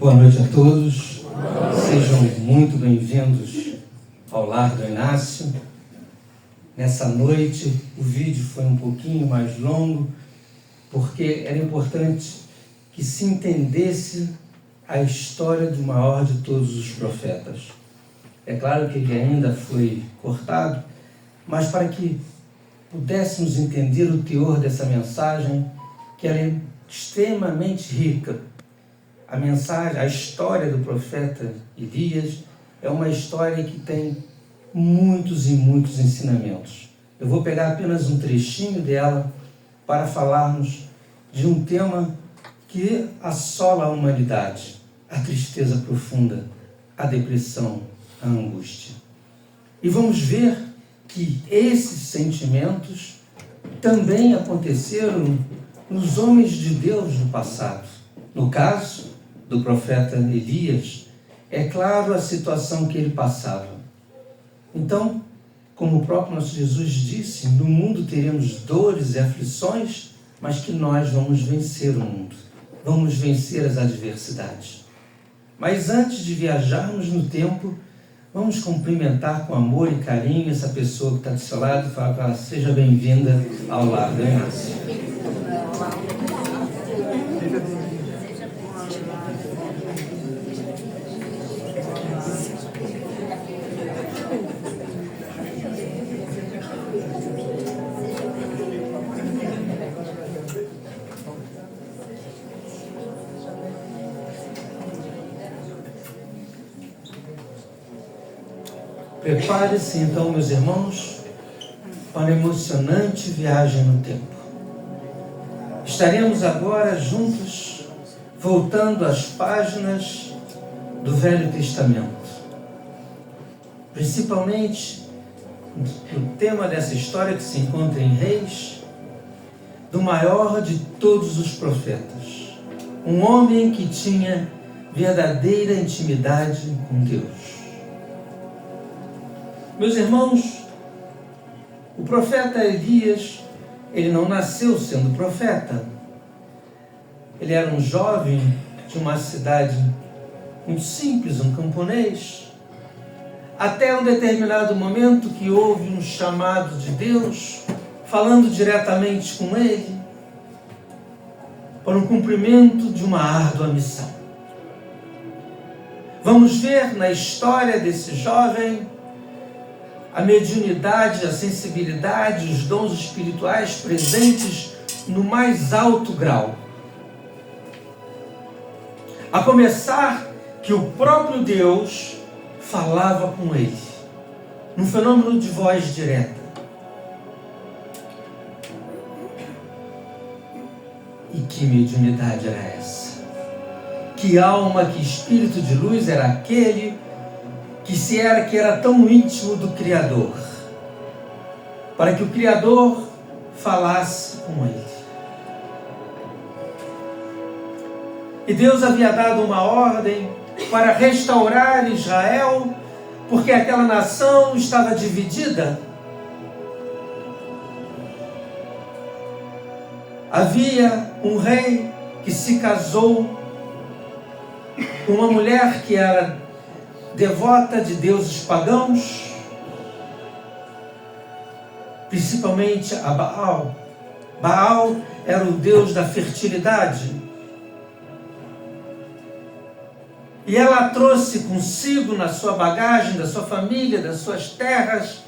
Boa noite a todos. Sejam muito bem-vindos ao Lar do Inácio. Nessa noite, o vídeo foi um pouquinho mais longo, porque era importante que se entendesse a história do maior de todos os profetas. É claro que ele ainda foi cortado, mas para que pudéssemos entender o teor dessa mensagem, que ela é extremamente rica. A mensagem, a história do profeta Elias é uma história que tem muitos e muitos ensinamentos. Eu vou pegar apenas um trechinho dela para falarmos de um tema que assola a humanidade: a tristeza profunda, a depressão, a angústia. E vamos ver que esses sentimentos também aconteceram nos homens de Deus no passado. No caso do profeta Elias, é claro a situação que ele passava. Então, como o próprio nosso Jesus disse, no mundo teremos dores e aflições, mas que nós vamos vencer o mundo, vamos vencer as adversidades. Mas antes de viajarmos no tempo, vamos cumprimentar com amor e carinho essa pessoa que está do seu lado e falar para ela: seja bem-vinda ao Lar do Inácio. Prepare-se então, meus irmãos, para uma emocionante viagem no tempo. Estaremos agora juntos, voltando às páginas do Velho Testamento. Principalmente no tema dessa história que se encontra em Reis, do maior de todos os profetas. Um homem que tinha verdadeira intimidade com Deus. Meus irmãos, o profeta Elias, ele não nasceu sendo profeta. Ele era um jovem de uma cidade muito simples, um camponês. Até um determinado momento que houve um chamado de Deus, falando diretamente com ele, para o cumprimento de uma árdua missão. Vamos ver na história desse jovem a mediunidade, a sensibilidade, os dons espirituais presentes no mais alto grau. A começar que o próprio Deus falava com ele, num fenômeno de voz direta. E que mediunidade era essa? Que alma, que espírito de luz era aquele que era tão íntimo do Criador, para que o Criador falasse com ele. E Deus havia dado uma ordem para restaurar Israel, porque aquela nação estava dividida. Havia um rei que se casou com uma mulher que era devota de deuses pagãos, principalmente a Baal. Baal era o deus da fertilidade. E ela trouxe consigo na sua bagagem, da sua família, das suas terras,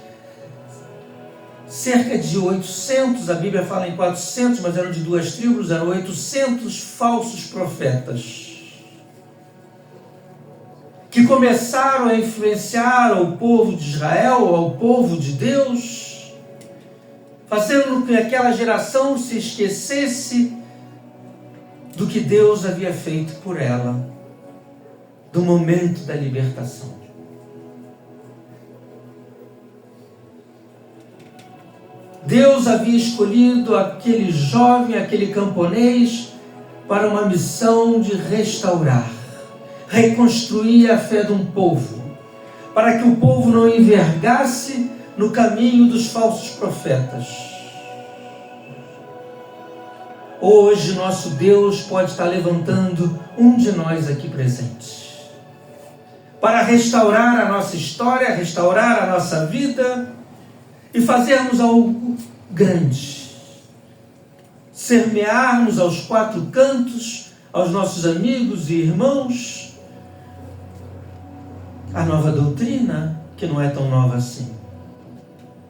cerca de 800, a Bíblia fala em 400, mas eram de 2 tribos, eram 800 falsos profetas, que começaram a influenciar ao povo de Israel, ao povo de Deus, fazendo com que aquela geração se esquecesse do que Deus havia feito por ela, do momento da libertação. Deus havia escolhido aquele jovem, aquele camponês, para uma missão de restaurar, reconstruir a fé de um povo, para que o povo não envergasse no caminho dos falsos profetas. Hoje nosso Deus pode estar levantando um de nós aqui presentes para restaurar a nossa história, restaurar a nossa vida e fazermos algo grande. Semearmos aos quatro cantos, aos nossos amigos e irmãos, a nova doutrina, que não é tão nova assim.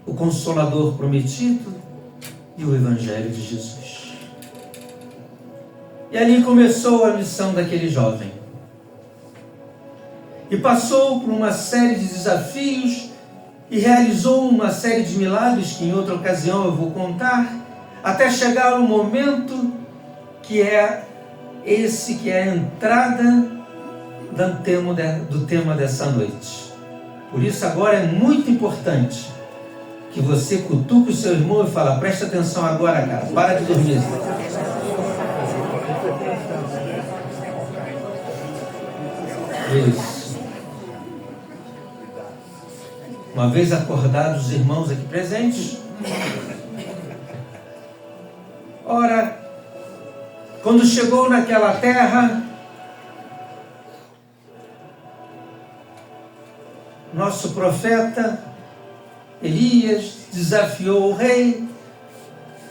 O Consolador prometido e o Evangelho de Jesus. E ali começou a missão daquele jovem. E passou por uma série de desafios e realizou uma série de milagres que em outra ocasião eu vou contar, até chegar ao momento que é esse que é a entrada do tema dessa noite. Por isso agora é muito importante que você cutuque o seu irmão e fala: presta atenção agora, cara, para de dormir. Isso. Uma vez acordados os irmãos aqui presentes, ora, quando chegou naquela terra, nosso profeta Elias desafiou o rei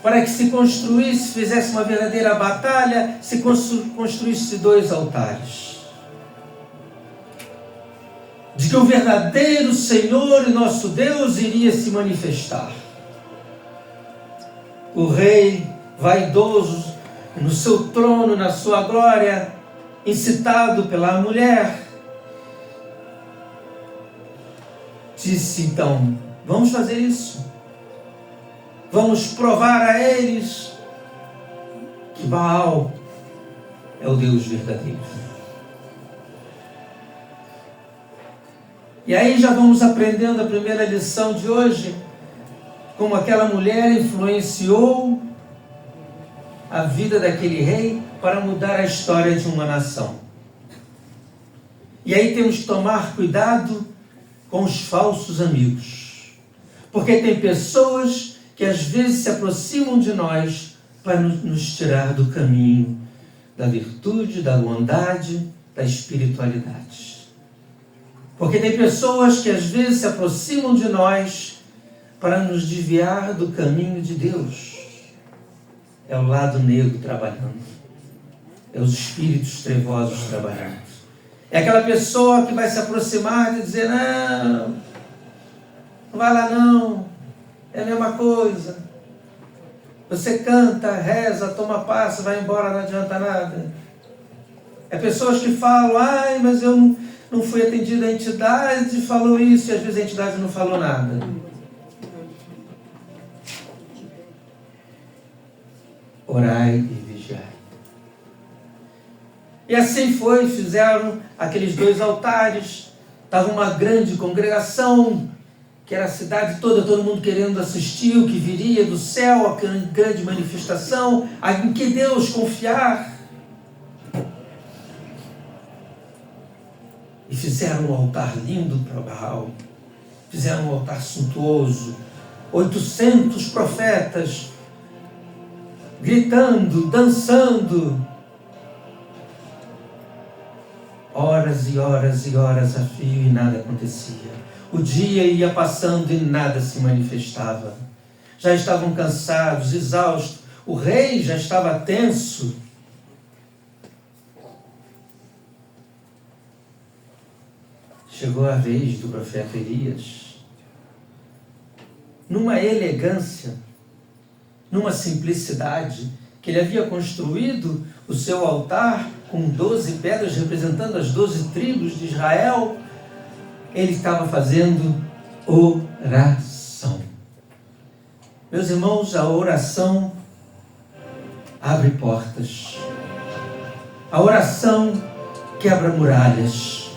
para que se construísse, fizesse uma verdadeira batalha, se construísse 2 altares. De que o verdadeiro Senhor e nosso Deus iria se manifestar. O rei, vaidoso, no seu trono, na sua glória, incitado pela mulher, disse então: vamos fazer isso. Vamos provar a eles que Baal é o Deus verdadeiro. E aí já vamos aprendendo a primeira lição de hoje, como aquela mulher influenciou a vida daquele rei para mudar a história de uma nação. E aí temos que tomar cuidado com os falsos amigos, porque tem pessoas que às vezes se aproximam de nós para nos tirar do caminho da virtude, da bondade, da espiritualidade. Porque tem pessoas que às vezes se aproximam de nós para nos desviar do caminho de Deus. É o lado negro trabalhando. É os espíritos trevosos trabalhando. É aquela pessoa que vai se aproximar e dizer: não vai lá não, é a mesma coisa. Você canta, reza, toma passo, vai embora, não adianta nada. É pessoas que falam: ai, mas eu não fui atendido, a entidade falou isso, e às vezes a entidade não falou nada. Orai e vigiai. E assim foi, fizeram aqueles 2 altares, estava uma grande congregação, que era a cidade toda, todo mundo querendo assistir o que viria do céu, a grande manifestação, em que Deus confiar. E fizeram um altar lindo para Baal, fizeram um altar suntuoso, 800 profetas, gritando, dançando, horas e horas e horas a fio e nada acontecia. O dia ia passando e nada se manifestava. Já estavam cansados, exaustos, o rei já estava tenso. Chegou a vez do profeta Elias, numa elegância, numa simplicidade, que ele havia construído o seu altar com 12 pedras representando as 12 tribos de Israel. Ele estava fazendo oração. Meus irmãos, a oração abre portas. A oração quebra muralhas.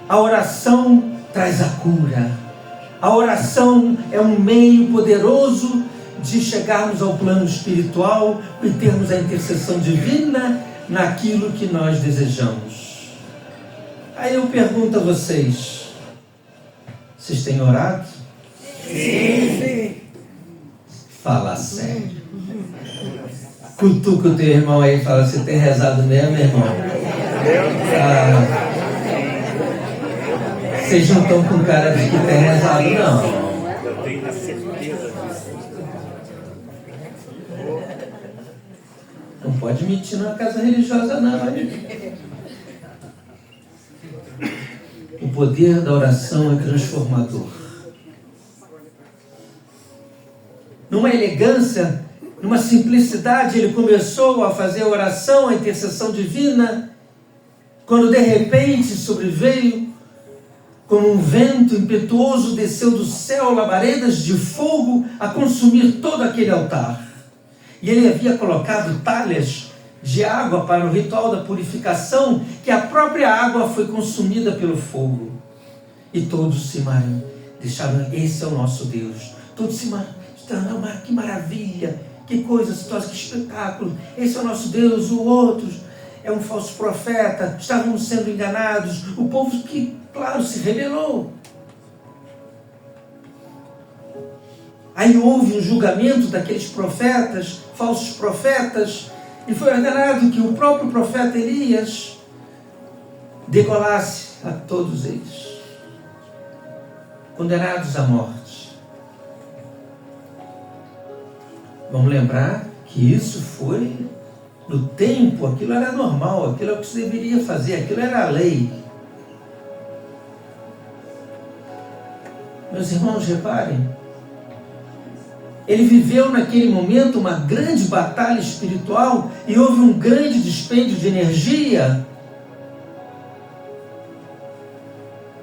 A oração traz a cura. A oração é um meio poderoso de chegarmos ao plano espiritual e termos a intercessão divina naquilo que nós desejamos. Aí eu pergunto a vocês: vocês têm orado? Sim. Fala sério. Cutuca o teu irmão aí e fala, você tem rezado mesmo, irmão? Vocês não estão com cara de que tem rezado, não. Eu tenho a certeza disso. Não pode mentir numa casa religiosa, não, hein? O poder da oração é transformador. Numa elegância, numa simplicidade, ele começou a fazer a oração, a intercessão divina, quando de repente sobreveio, como um vento impetuoso, desceu do céu labaredas de fogo a consumir todo aquele altar. E ele havia colocado talhas de água para o ritual da purificação, que a própria água foi consumida pelo fogo. E todos se deixaram, esse é o nosso Deus. Todos se que maravilha, que coisa, situação, que espetáculo. Esse é o nosso Deus, o outro é um falso profeta, estávamos sendo enganados. O povo que, claro, se rebelou. Aí houve um julgamento daqueles profetas, falsos profetas, e foi ordenado que o próprio profeta Elias degolasse a todos eles, condenados à morte. Vamos lembrar que isso foi no tempo, aquilo era normal, aquilo é o que se deveria fazer, aquilo era a lei. Meus irmãos, reparem, ele viveu naquele momento uma grande batalha espiritual e houve um grande dispêndio de energia.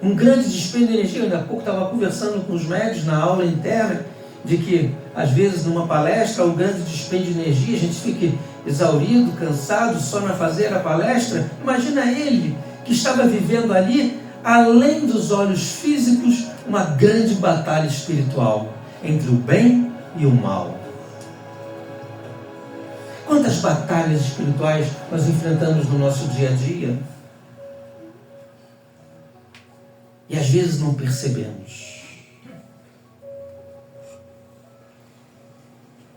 Um grande dispêndio de energia. Ainda há pouco estava conversando com os médios na aula interna de que, às vezes, numa palestra, há um grande dispêndio de energia, a gente fica exaurido, cansado, só na fazer a palestra. Imagina ele, que estava vivendo ali, além dos olhos físicos, uma grande batalha espiritual entre o bem e o mal. Quantas batalhas espirituais nós enfrentamos no nosso dia a dia? E às vezes não percebemos.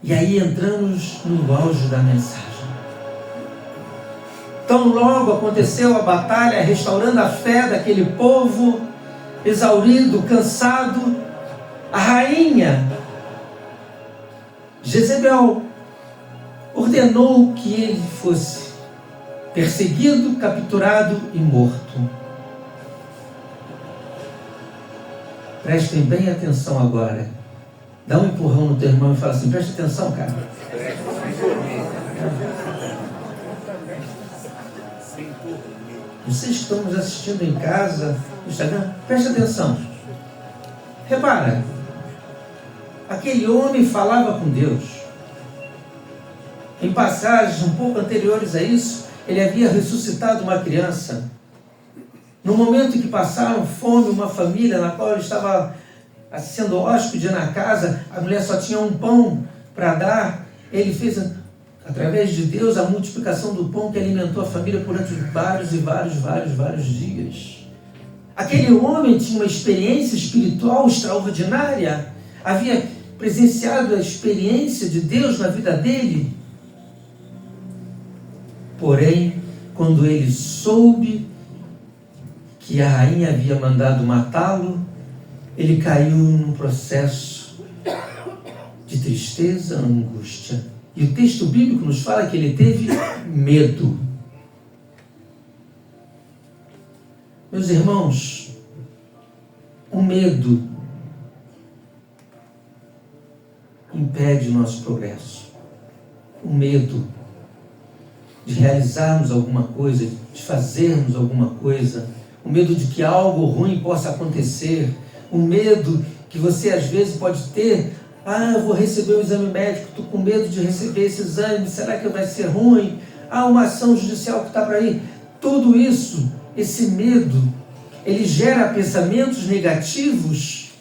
E aí entramos no auge da mensagem. Tão logo aconteceu a batalha, restaurando a fé daquele povo, exaurido, cansado, a rainha Jezebel ordenou que ele fosse perseguido, capturado e morto. Prestem bem atenção agora. Dá um empurrão no teu irmão e fala assim, preste atenção, cara. Vocês que estão nos assistindo em casa, no Instagram, preste atenção. Repara, aquele homem falava com Deus. Em passagens um pouco anteriores a isso, ele havia ressuscitado uma criança. No momento em que passaram fome, uma família na qual ele estava sendo hóspede na casa, a mulher só tinha um pão para dar, ele fez, através de Deus, a multiplicação do pão que alimentou a família durante vários dias. Aquele homem tinha uma experiência espiritual extraordinária, havia presenciado a experiência de Deus na vida dele. Porém, quando ele soube que a rainha havia mandado matá-lo, ele caiu num processo de tristeza, angústia. E o texto bíblico nos fala que ele teve medo. Meus irmãos, o medo impede o nosso progresso. O medo de realizarmos alguma coisa, de fazermos alguma coisa. O medo de que algo ruim possa acontecer. O medo que você às vezes pode ter. Eu vou receber um exame médico, estou com medo de receber esse exame, será que vai ser ruim? Uma ação judicial que está para ir. Tudo isso, esse medo, ele gera pensamentos negativos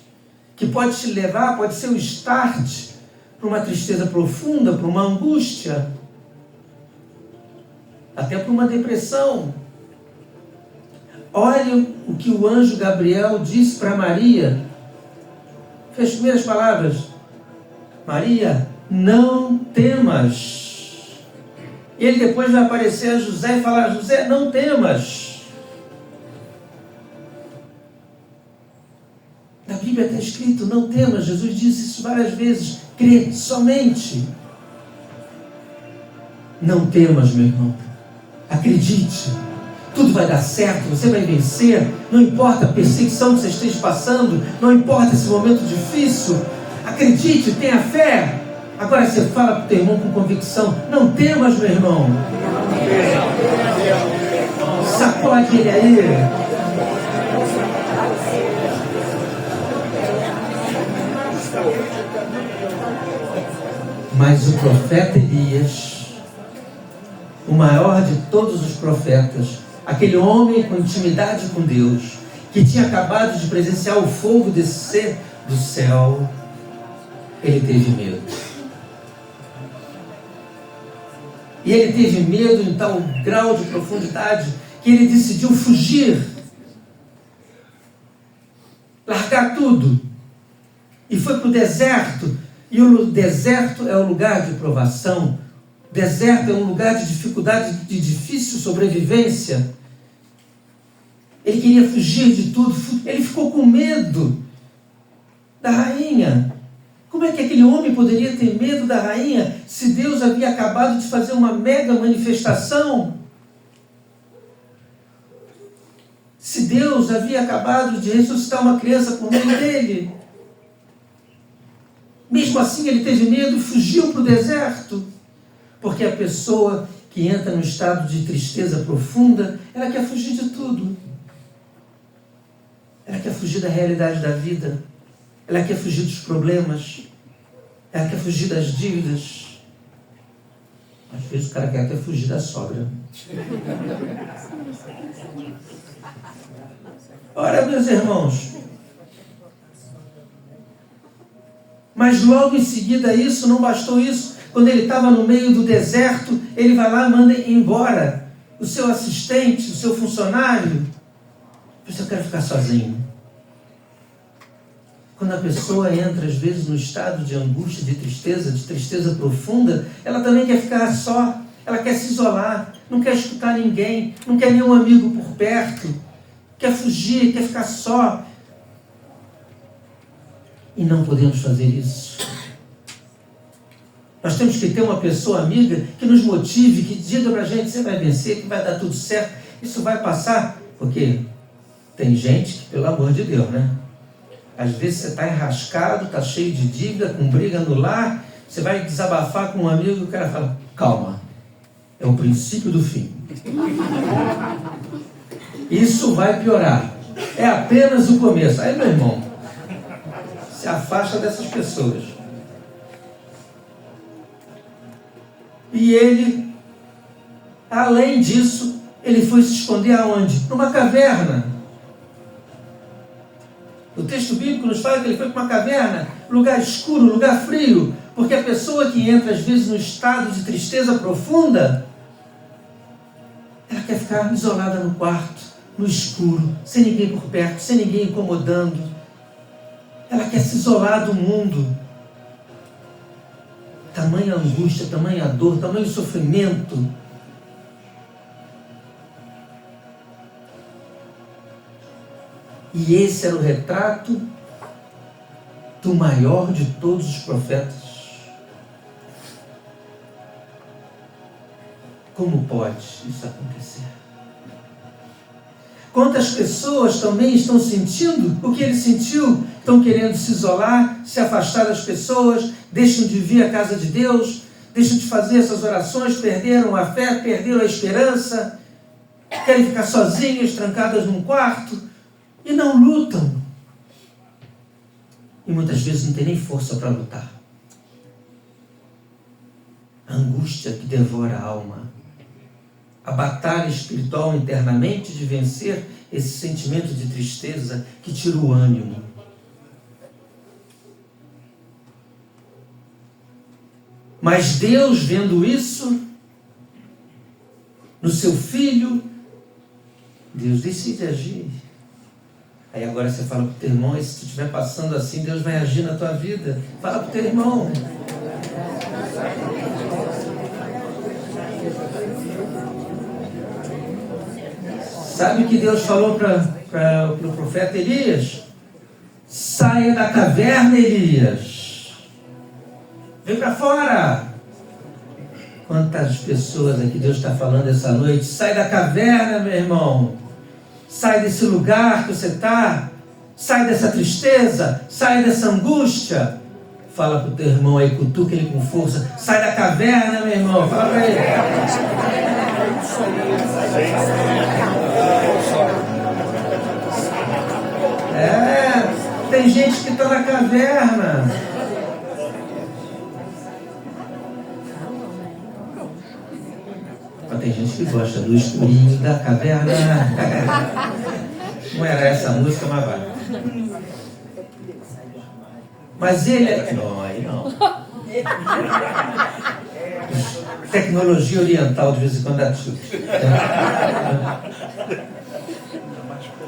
que pode te levar, pode ser um start para uma tristeza profunda, para uma angústia, até para uma depressão. Olha o que o anjo Gabriel disse para Maria. As primeiras palavras: Maria, não temas. E ele depois vai aparecer a José e falar: José, não temas. Na Bíblia está escrito: não temas. Jesus disse isso várias vezes. Crê somente. Não temas, meu irmão. Acredite. Tudo vai dar certo, você vai vencer. Não importa a perseguição que você esteja passando, não importa esse momento difícil. Acredite, tenha fé. Agora você fala para o teu irmão com convicção: não temas, meu irmão. Sacode ele aí. Mas o profeta Elias, o maior de todos os profetas, aquele homem com intimidade com Deus, que tinha acabado de presenciar o fogo descer do céu, ele teve medo. E ele teve medo em tal grau de profundidade que ele decidiu fugir, largar tudo, e foi para o deserto. E o deserto é um lugar de provação. O deserto é um lugar de dificuldade, de difícil sobrevivência. Ele queria fugir de tudo. Ele ficou com medo da rainha. Como é que aquele homem poderia ter medo da rainha se Deus havia acabado de fazer uma mega manifestação? Se Deus havia acabado de ressuscitar uma criança por meio dele? Mesmo assim ele teve medo e fugiu para o deserto. Porque a pessoa que entra no estado de tristeza profunda, ela quer fugir de tudo. Ela quer fugir da realidade da vida. Ela quer fugir dos problemas. Ela quer fugir das dívidas. Às vezes o cara quer até fugir da sogra. Ora, meus irmãos. Mas logo em seguida isso, não bastou isso. Quando ele estava no meio do deserto, ele vai lá e manda embora o seu assistente, o seu funcionário. Eu quero ficar sozinho. Quando a pessoa entra, às vezes, no estado de angústia, de tristeza profunda, ela também quer ficar só, ela quer se isolar, não quer escutar ninguém, não quer nenhum amigo por perto, quer fugir, quer ficar só. E não podemos fazer isso. Nós temos que ter uma pessoa amiga que nos motive, que diga para a gente: você vai vencer, que vai dar tudo certo, isso vai passar. Porque tem gente que, pelo amor de Deus, né? Às vezes você está enrascado, está cheio de dívida, com briga no lar, você vai desabafar com um amigo e o cara fala: calma, é o princípio do fim. Isso vai piorar. É apenas o começo. Aí, meu irmão, se afasta dessas pessoas. E ele, além disso, ele foi se esconder aonde? Numa caverna. O texto bíblico nos fala que ele foi para uma caverna, lugar escuro, lugar frio, porque a pessoa que entra às vezes no estado de tristeza profunda, ela quer ficar isolada no quarto, no escuro, sem ninguém por perto, sem ninguém incomodando. Ela quer se isolar do mundo. Tamanha angústia, tamanha dor, tamanho sofrimento. E esse era o retrato do maior de todos os profetas. Como pode isso acontecer? Quantas pessoas também estão sentindo o que ele sentiu? Estão querendo se isolar, se afastar das pessoas, deixam de vir à casa de Deus, deixam de fazer essas orações, perderam a fé, perderam a esperança, querem ficar sozinhas, trancadas num quarto e não lutam. E muitas vezes não tem nem força para lutar. A angústia que devora a alma. A batalha espiritual internamente de vencer esse sentimento de tristeza que tira o ânimo. Mas Deus, vendo isso no seu filho, Deus decide agir. Aí agora você fala para o teu irmão: e se tu estiver passando assim, Deus vai agir na tua vida. Fala para o teu irmão. Sabe o que Deus falou para o profeta Elias? Saia da caverna, Elias. Vem para fora. Quantas pessoas aqui Deus está falando essa noite? Sai da caverna, meu irmão. Sai desse lugar que você está. Sai dessa tristeza. Sai dessa angústia. Fala para o teu irmão aí, cutuca ele com força. Sai da caverna, meu irmão. Fala para ele. Tem gente que está na caverna. Mas tem gente que gosta do escurinho da caverna. Não era essa a música, mas vai. Mas ele é... Não, aí não. Tecnologia oriental de vez em quando ativa.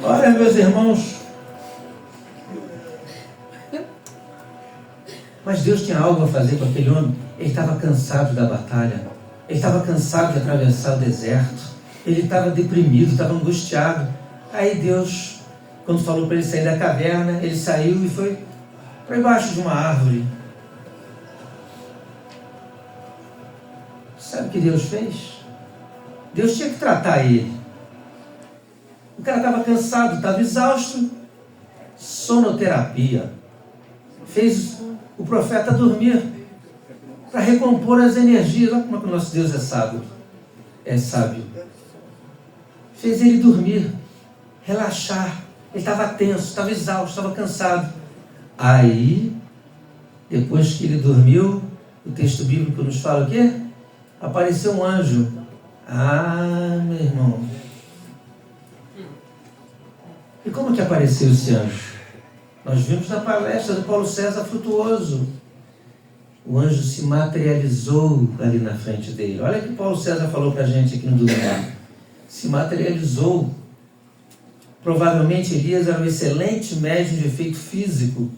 Olha, meus irmãos. Mas Deus tinha algo a fazer com aquele homem. Ele estava cansado da batalha. Ele estava cansado de atravessar o deserto. Ele estava deprimido, estava angustiado. Aí Deus, quando falou para ele sair da caverna, ele saiu e foi para embaixo de uma árvore. Sabe o que Deus fez? Deus tinha que tratar ele. O cara estava cansado, estava exausto. Sonoterapia. Fez o profeta dormir para recompor as energias. Olha como é que o nosso Deus é sábio. É sábio. Fez ele dormir, relaxar. Ele estava tenso, estava exausto, estava cansado. Aí, depois que ele dormiu, o texto bíblico nos fala o quê? Apareceu um anjo. Ah, meu irmão. E como que apareceu esse anjo? Nós vimos na palestra do Paulo César Frutuoso. O anjo se materializou ali na frente dele. Olha o que Paulo César falou para a gente aqui no domingo. Se materializou. Provavelmente Elias era um excelente médium de efeito físico,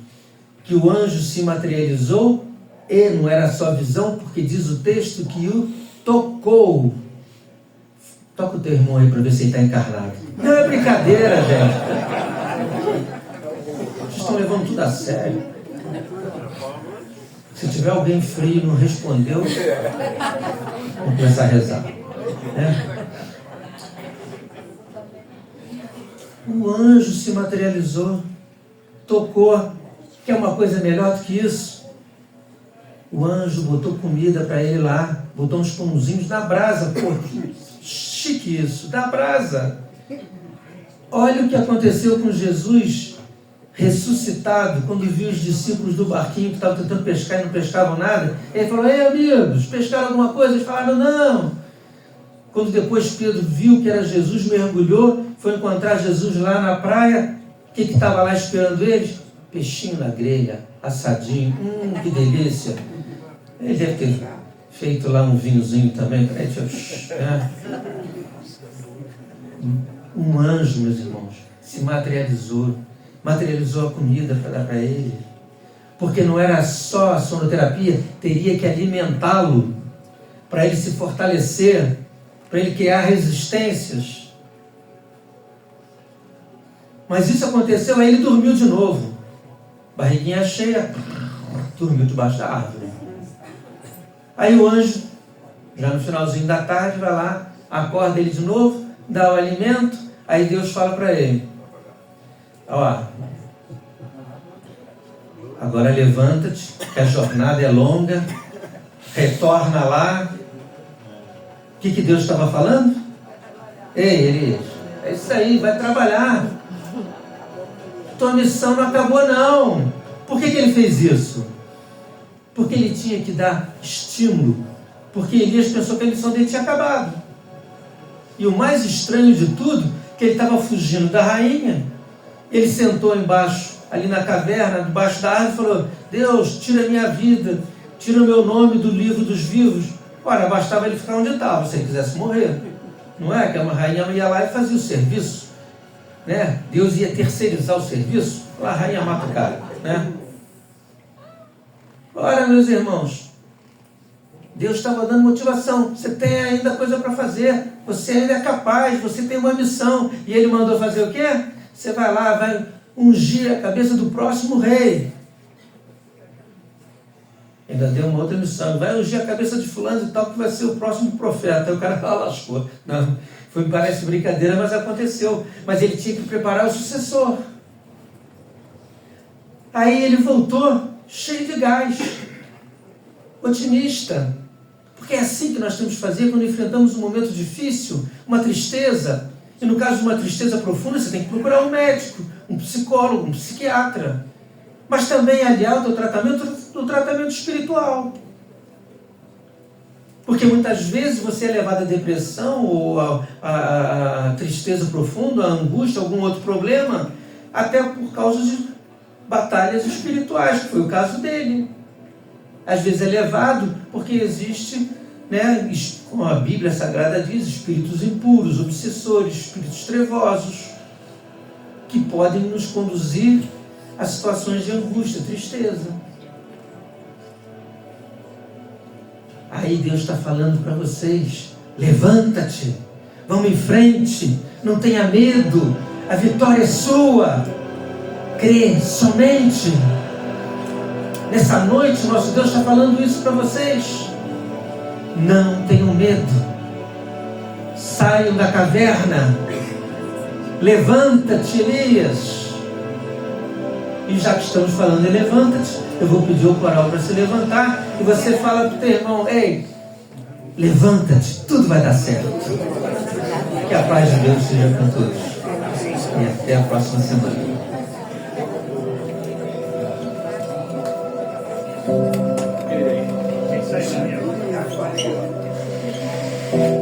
que o anjo se materializou e não era só visão, porque diz o texto que o tocou. Toca o teu irmão aí para ver se ele está encarnado. Não é brincadeira, gente. Vocês estão levando tudo a sério. Se tiver alguém frio e não respondeu, vamos começar a rezar. O anjo se materializou, tocou. Quer uma coisa melhor do que isso? O anjo botou comida para ele lá, botou uns pãozinhos na brasa. Pô, chique isso, da brasa. Olha o que aconteceu com Jesus ressuscitado, quando viu os discípulos do barquinho que estavam tentando pescar e não pescavam nada. Ele falou: ei, amigos, pescaram alguma coisa? Eles falaram: não. Quando depois Pedro viu que era Jesus, mergulhou, foi encontrar Jesus lá na praia. O que estava lá esperando eles? Peixinho na grelha, assadinho. Que delícia. Ele deve ter feito lá um vinhozinho também. Um anjo, meus irmãos, se materializou a comida para dar para ele, porque não era só a sonoterapia, teria que alimentá-lo para ele se fortalecer, para ele criar resistências. Mas isso aconteceu, aí ele dormiu de novo, barriguinha cheia, dormiu debaixo da árvore. Aí o anjo, já no finalzinho da tarde, vai lá, acorda ele de novo, dá o alimento. Aí Deus fala para ele: ó, agora levanta-te, que a jornada é longa, retorna lá. O que Deus estava falando? Ei, Elias, é isso aí, vai trabalhar. Tua missão não acabou não. Por que ele fez isso? Porque ele tinha que dar estímulo. Porque Elias pensou que a missão dele tinha acabado. E o mais estranho de tudo, que ele estava fugindo da rainha. Ele sentou embaixo, ali na caverna, debaixo da árvore, e falou: Deus, tira a minha vida, tira o meu nome do livro dos vivos. Ora, bastava ele ficar onde estava, se ele quisesse morrer. Não é? Que a rainha ia lá e fazia o serviço. Né? Deus ia terceirizar o serviço. Lá a rainha mata o cara. Né? Ora, meus irmãos, Deus estava dando motivação. Você tem ainda coisa para fazer. Você ainda é capaz. Você tem uma missão. E ele mandou fazer o quê? Você vai lá, vai ungir a cabeça do próximo rei. Ainda deu uma outra missão. Vai ungir a cabeça de fulano e tal, que vai ser o próximo profeta. Aí o cara lascou. Não, parece brincadeira, mas aconteceu. Mas ele tinha que preparar o sucessor. Aí ele voltou cheio de gás, otimista. Porque é assim que nós temos que fazer quando enfrentamos um momento difícil, uma tristeza. E no caso de uma tristeza profunda, você tem que procurar um médico, um psicólogo, um psiquiatra. Mas também aliar o teu tratamento do tratamento espiritual. Porque muitas vezes você é levado à depressão ou à tristeza profunda, à angústia, algum outro problema, até por causa de batalhas espirituais, que foi o caso dele. Às vezes é levado porque existe, né, como a Bíblia Sagrada diz, espíritos impuros, obsessores, espíritos trevosos, que podem nos conduzir a situações de angústia, tristeza. Aí Deus está falando para vocês: levanta-te, vamos em frente, não tenha medo, a vitória é sua, crê somente. Nessa noite, nosso Deus está falando isso para vocês. Não tenham medo, saiam da caverna, levanta-te, Elias. E já que estamos falando em levanta-te, eu vou pedir ao coral para se levantar, e você fala para o teu irmão: ei, levanta-te, tudo vai dar certo. Que a paz de Deus seja com todos. E até a próxima semana.